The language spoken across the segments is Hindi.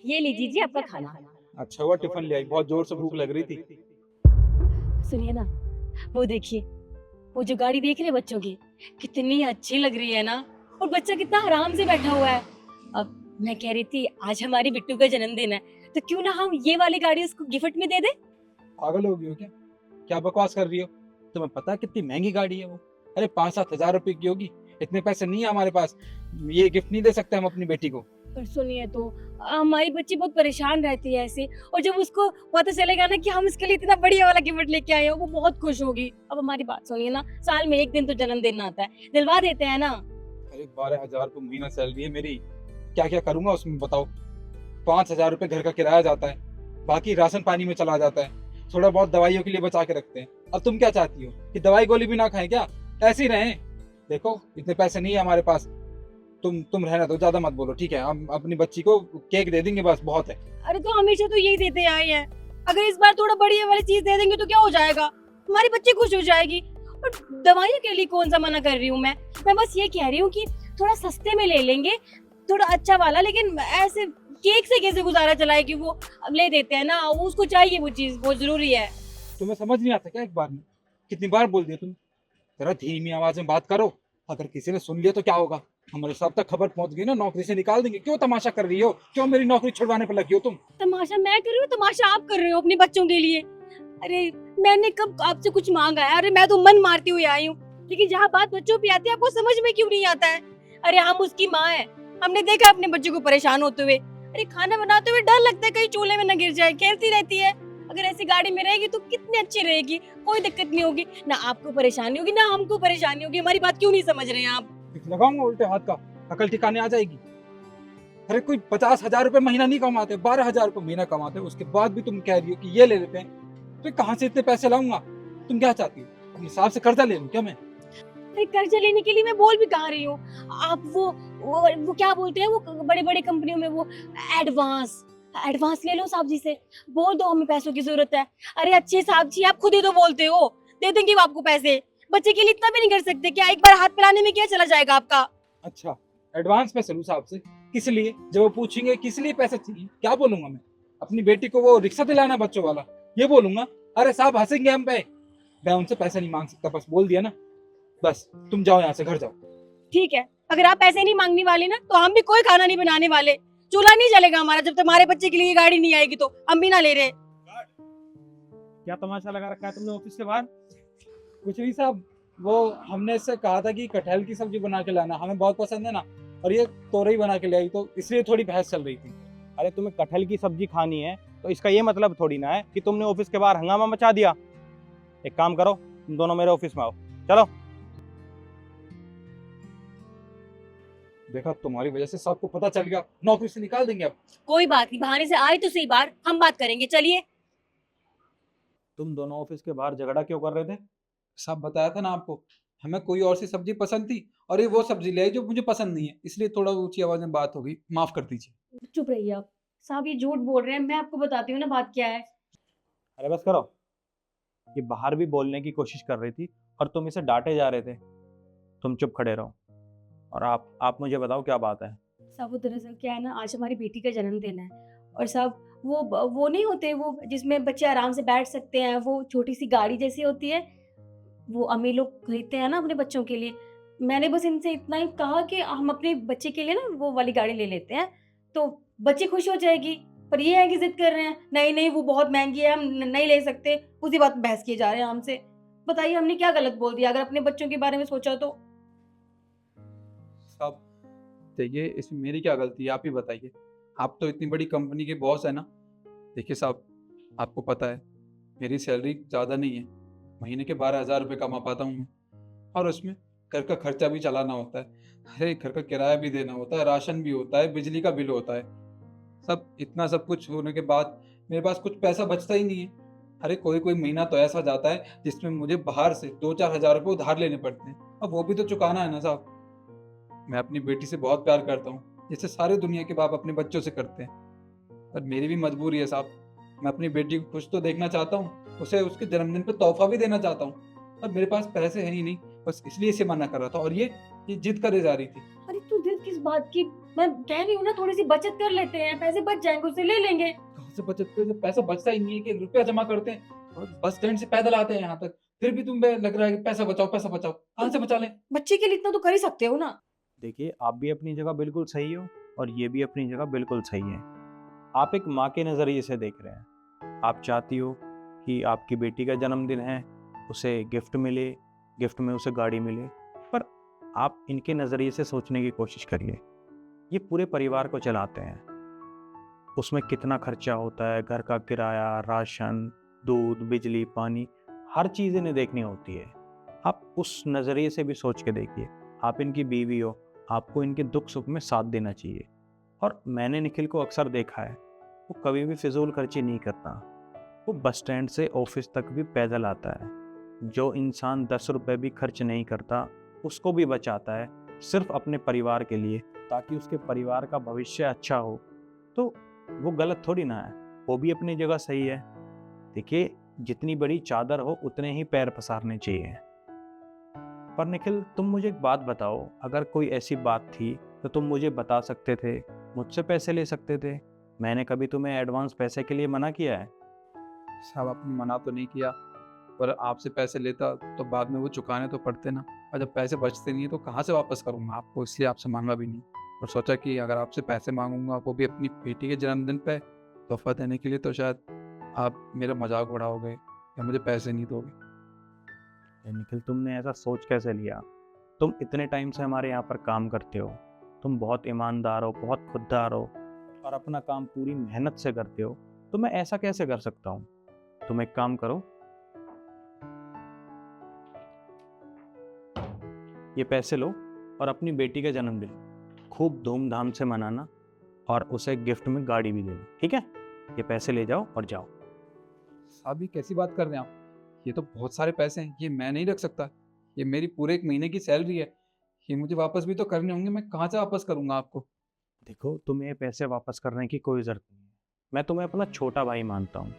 ये लीजिए जी आपका खाना। अच्छा हुआ टिफिन ले आई, बहुत जोर से भूख लग रही थी। सुनिए ना, वो देखिए, वो जो गाड़ी देख रहे हैं बच्चों की, कितनी अच्छी लग रही है ना। और बच्चा कितना आराम से बैठा हुआ है। अब मैं कह रही थी आज हमारी बिट्टू का जन्मदिन है, तो क्यों ना हम ये वाली गाड़ी उसको गिफ्ट में दे दे। पागल हो गई हो क्या? क्या बकवास कर रही हो? तुम्हें पता है कितनी महंगी गाड़ी है वो? अरे 5-7 हजार रुपए की होगी। इतने पैसे नहीं है हमारे पास। ये गिफ्ट नहीं दे सकते हम अपनी बेटी को। पर सुनिए तो, हमारी बच्ची बहुत परेशान रहती है ऐसे, और जब उसको पता चलेगा ना कि हम इसके लिए इतना बढ़िया वाला गिफ्ट लेके आए हैं, वो बहुत खुश होगी। अब हमारी बात सुनिए ना, साल में एक दिन तो जन्मदिन आता है, दिलवा देते हैं ना। अरे 12 हजार रुपये महीना सैलरी है मेरी। क्या क्या करूंगा उसमें बताओ? 5 हजार रुपये घर का किराया जाता है, बाकी राशन पानी में चला जाता है, थोड़ा बहुत दवाइयों के लिए बचा के रखते हैं। अब तुम क्या चाहती हो कि दवाई गोली भी ना खाएं क्या? ऐसे ही रहें? देखो इतने पैसे नहीं है हमारे पास। तुम रहना दो, ज्यादा मत बोलो ठीक है? हम अपनी बच्ची को केक दे देंगे, बस बहुत है। अरे तो हमेशा तो यही देते आए हैं, अगर इस बार थोड़ा बढ़िया वाली चीज दे देंगे तो क्या हो जाएगा, हमारी बच्ची खुश हो जाएगी। और दवाइयों के लिए कौन सा मना कर रही हूँ मैं बस ये कह रही हूँ कि थोड़ा सस्ते में ले लेंगे, थोड़ा अच्छा वाला। लेकिन ऐसे केक से कैसे गुजारा चलाएगी वो? अब ले देते हैं ना, वो उसको चाहिए, वो चीज बहुत जरूरी है। तुम्हें समझ नहीं आता क्या? एक बार में कितनी बार बोल दिया तुम? जरा धीमी आवाज में बात करो। अगर किसी ने सुन लिया तो क्या होगा? हमारे सब तक खबर पहुंच गई ना, नौकरी से निकाल देंगे। क्यों तमाशा कर रही हो? क्यों मेरी नौकरी छुड़वाने पर लगी हो तुम? तमाशा मैं कर रही हूँ, तमाशा आप कर रहे हो अपने बच्चों के लिए। अरे मैंने कब आपसे कुछ मांगा है? अरे मैं तो मन मारती हुई आई हूँ, लेकिन जहाँ बात बच्चों पे आती है आपको समझ में क्यों नहीं आता है? अरे हम उसकी माँ है, हमने देखा अपने बच्चों को परेशान होते हुए। अरे खाना बनाते हुए डर लगता है कहीं चूल्हे में न गिर जाए, खेलती रहती है। अगर ऐसी गाड़ी में रहेगी तो कितनी अच्छी रहेगी, कोई दिक्कत नहीं होगी ना, आपको परेशानी होगी ना हमको परेशानी होगी। हमारी बात क्यों नहीं समझ रहे हैं आप? लगाऊंगा उल्टे हाथ का, अकल ठिकाने आ जाएगी। अरे कोई 50 हजार रुपये महीना नहीं कमाते, 12 हजार रुपये महीना कमाते, उसके बाद भी तुम कह रही हो कि ये ले लेते हैं। तो कहाँ से इतने पैसे लाऊंगा? तुम क्या चाहती हो? अपने हिसाब से कर्जा ले लूं क्या मैं? अरे कर्जा लेने के लिए मैं बोल भी कहाँ रही हूँ। आप वो क्या बोलते हैं, वो बड़े बड़े कंपनियों में वो एडवांस एडवांस ले लो साहब जी से, बोल दो हमें पैसों की जरूरत है। अरे अच्छे साहब जी, आप खुद ही तो बोलते हो दे देंगे वो आपको पैसे। बच्चे के लिए इतना भी नहीं कर सकते क्या? एक बार हाथ पिलाने में क्या चला जाएगा आपका? अच्छा, एडवांस पैसे लूं साहब से? किस लिए? जब वो पूछेंगे किस लिए पैसे चाहिए, क्या बोलूंगा मैं? अपनी बेटी को वो रिक्शा दिलाना है बच्चों वाला, ये बोलूंगा? अरे साहब हंसेंगे हम पे। मैं उनसे पैसे नहीं मांग सकता, बस बोल दिया ना। बस तुम जाओ यहाँ से, घर जाओ। ठीक है, अगर आप पैसे नहीं मांगने वाले ना तो हम भी कोई खाना नहीं बनाने वाले। चूल्हा नहीं जलेगा हमारा जब तक हमारे बच्चे के लिए ये गाड़ी नहीं आएगी, तो हम भी ना ले रहे। क्या तमाशा लगा रखा है तुमने ऑफिस के बाहर? कुछ नहीं साहब, वो हमने इससे कहा था कि कटहल की सब्जी बना के लाना, हमें बहुत पसंद है ना। और ये तोरई बना के ले आई, तो इसलिए थोड़ी बहस चल रही थी। अरे तुम्हें कटहल की सब्जी खानी है तो इसका ये मतलब थोड़ी ना है कि तुमने ऑफिस के बाहर हंगामा मचा दिया। एक काम करो, तुम दोनों मेरे ऑफिस में आओ, चलो। देखा, तुम्हारी वजह से सबको पता चल गया, नौकरी से निकाल देंगे अब। कोई बात नहीं, बहाने से आए तो सही बार, हम बात करेंगे, चलिए। तुम दोनों ऑफिस के बाहर झगड़ा क्यों कर रहे थे? सब बताया था ना आपको, हमें कोई और सी सब्जी पसंद थी और ये वो सब्जी ले आई जो मुझे पसंद नहीं है, इसलिए थोड़ा ऊंची आवाज में बात हो गई, माफ कर दीजिए। चुप रहिए आप साहब, ये झूठ बोल रहे हैं। मैं आपको बताती हूँ ना बात क्या है। अरे बस करो। ये बाहर भी बोलने की कोशिश कर रही थी और तुम इसे डांटे जा रहे थे। तुम चुप खड़े रहो और आप मुझे बताओ क्या बात है। साहब वो दरअसल क्या है ना, आज हमारी बेटी का जन्मदिन है। और साहब वो नहीं होते वो जिसमें बच्चे आराम से बैठ सकते हैं, वो छोटी सी गाड़ी जैसी होती है, वो अमीर लोग खरीदते हैं ना अपने बच्चों के लिए। मैंने बस इनसे इतना ही कहा कि हम अपने बच्चे के लिए ना वो वाली गाड़ी ले लेते हैं, तो बच्ची खुश हो जाएगी। पर ये है कि जिद कर रहे हैं, नहीं नहीं वो बहुत महंगी है, हम नहीं ले सकते। उसी बात पे बहस किए जा रहे हैं हमसे। बताइए हमने क्या गलत बोल दिया? अगर अपने बच्चों के बारे में सोचा तो। साहब देखिए, इसमें मेरी क्या गलती है, आप ही बताइए। आप तो इतनी बड़ी कंपनी के बॉस है ना। देखिए साहब, आपको पता है मेरी सैलरी ज़्यादा नहीं है, महीने के 12 हजार रुपये कमा पाता हूँ मैं। और उसमें घर का खर्चा भी चलाना होता है। अरे घर का किराया भी देना होता है, राशन भी होता है, बिजली का बिल होता है। सब इतना सब कुछ होने के बाद मेरे पास कुछ पैसा बचता ही नहीं है। अरे कोई कोई महीना तो ऐसा जाता है जिसमें मुझे बाहर से 2-4 हजार रुपये उधार लेने पड़ते हैं, अब वो भी तो चुकाना है ना साहब। मैं अपनी बेटी से बहुत प्यार करता हूँ, जैसे सारे दुनिया के बाप अपने बच्चों से करते हैं। पर मेरी भी मजबूरी है साहब, मैं अपनी बेटी को खुश तो देखना चाहता हूँ, उसे उसके जन्मदिन पर तोहफा भी देना चाहता हूँ। पर मेरे पास पैसे हैं ही नहीं, बस इसलिए इसे मना कर रहा था। और ये जिद करे जा रही थी। अरे तू दिल किस बात की? मैं कह रही हूँ ना, थोड़ी सी बचत कर लेते हैं, पैसे बच जाएंगे, उससे ले लेंगे। कहाँ से बचत कर, जब पैसा बचता ही नहीं है कि रुपया जमा करते हैं और बस स्टैंड से पैदल आते हैं यहाँ तक, फिर भी तुम्हें लग रहा है कि पैसा बचाओ पैसा बचाओ। कहाँ से बचा लें? बच्चे के लिए इतना तो कर ही सकते हो ना। देखिए, आप भी अपनी जगह बिल्कुल सही हो और ये भी अपनी जगह बिल्कुल सही है। आप एक माँ के नज़रिए से देख रहे हैं। आप चाहती हो कि आपकी बेटी का जन्मदिन है, उसे गिफ्ट मिले, गिफ्ट में उसे गाड़ी मिले, पर आप इनके नज़रिए से सोचने की कोशिश करिए। ये पूरे परिवार को चलाते हैं, उसमें कितना खर्चा होता है, घर का किराया, राशन, दूध, बिजली, पानी, हर चीज़ इन्हें देखनी होती है। आप उस नज़रिए से भी सोच के देखिए। आप इनकी बीवी हो, आपको इनके दुख सुख में साथ देना चाहिए। और मैंने निखिल को अक्सर देखा है, वो कभी भी फिजूल खर्ची नहीं करता। वो बस स्टैंड से ऑफिस तक भी पैदल आता है। जो इंसान 10 रुपए भी खर्च नहीं करता, उसको भी बचाता है सिर्फ अपने परिवार के लिए, ताकि उसके परिवार का भविष्य अच्छा हो। तो वो गलत थोड़ी ना है, वो भी अपनी जगह सही है। देखिए, जितनी बड़ी चादर हो उतने ही पैर पसारने चाहिए। पर निखिल, तुम मुझे एक बात बताओ, अगर कोई ऐसी बात थी तो तुम मुझे बता सकते थे, मुझसे पैसे ले सकते थे। मैंने कभी तुम्हें एडवांस पैसे के लिए मना किया है? साहब आपने मना तो नहीं किया, पर आपसे पैसे लेता तो बाद में वो चुकाने तो पड़ते ना, और जब पैसे बचते नहीं है तो कहाँ से वापस करूँगा आपको, इसलिए आपसे मांगा भी नहीं। और सोचा कि अगर आपसे पैसे मांगूंगा वो भी अपनी बेटी के जन्मदिन पे तोहफा देने के लिए, तो शायद आप मेरा मजाक उड़ाओगे या मुझे पैसे नहीं दोगे। निखिल, तुमने ऐसा सोच कैसे लिया? तुम इतने टाइम से हमारे यहाँ पर काम करते हो, तुम बहुत ईमानदार हो, बहुत खुददार हो और अपना काम पूरी मेहनत से करते हो, तो मैं ऐसा कैसे कर सकता हूँ? तुम एक काम करो, ये पैसे लो और अपनी बेटी का जन्मदिन खूब धूमधाम से मनाना और उसे गिफ्ट में गाड़ी भी देना, ठीक है? ये पैसे ले जाओ और जाओ। साहब ये कैसी बात कर रहे हैं आप? ये तो बहुत सारे पैसे हैं, ये मैं नहीं रख सकता। ये मेरी पूरे 1 महीने की सैलरी है, ये मुझे वापस भी तो करने होंगे, मैं कहाँ से वापस करूँगा आपको? देखो, तुम्हें पैसे वापस करने की कोई ज़रूरत नहीं है। मैं तुम्हें अपना छोटा भाई मानता हूँ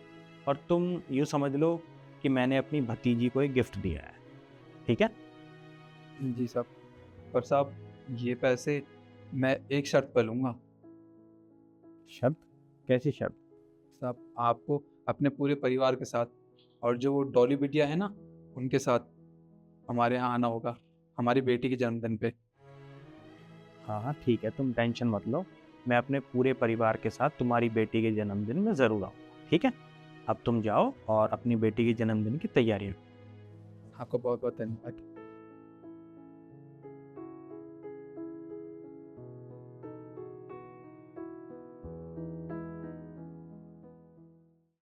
और तुम यूँ समझ लो कि मैंने अपनी भतीजी को एक गिफ्ट दिया है, ठीक है? जी साहब, पर साहब ये पैसे मैं एक शर्त पर लूँगा। शर्त? कैसी शर्त? साहब आपको अपने पूरे परिवार के साथ और जो वो डॉली बिटिया है ना, उनके साथ हमारे यहाँ आना होगा, हमारी बेटी के जन्मदिन पे। हाँ हाँ, ठीक है, तुम टेंशन मत लो। मैं अपने पूरे परिवार के साथ तुम्हारी बेटी के जन्मदिन में ज़रूर आऊँगा, ठीक है? अब तुम जाओ और अपनी बेटी के जन्मदिन की तैयारी करो। आपको बहुत बहुत धन्यवाद।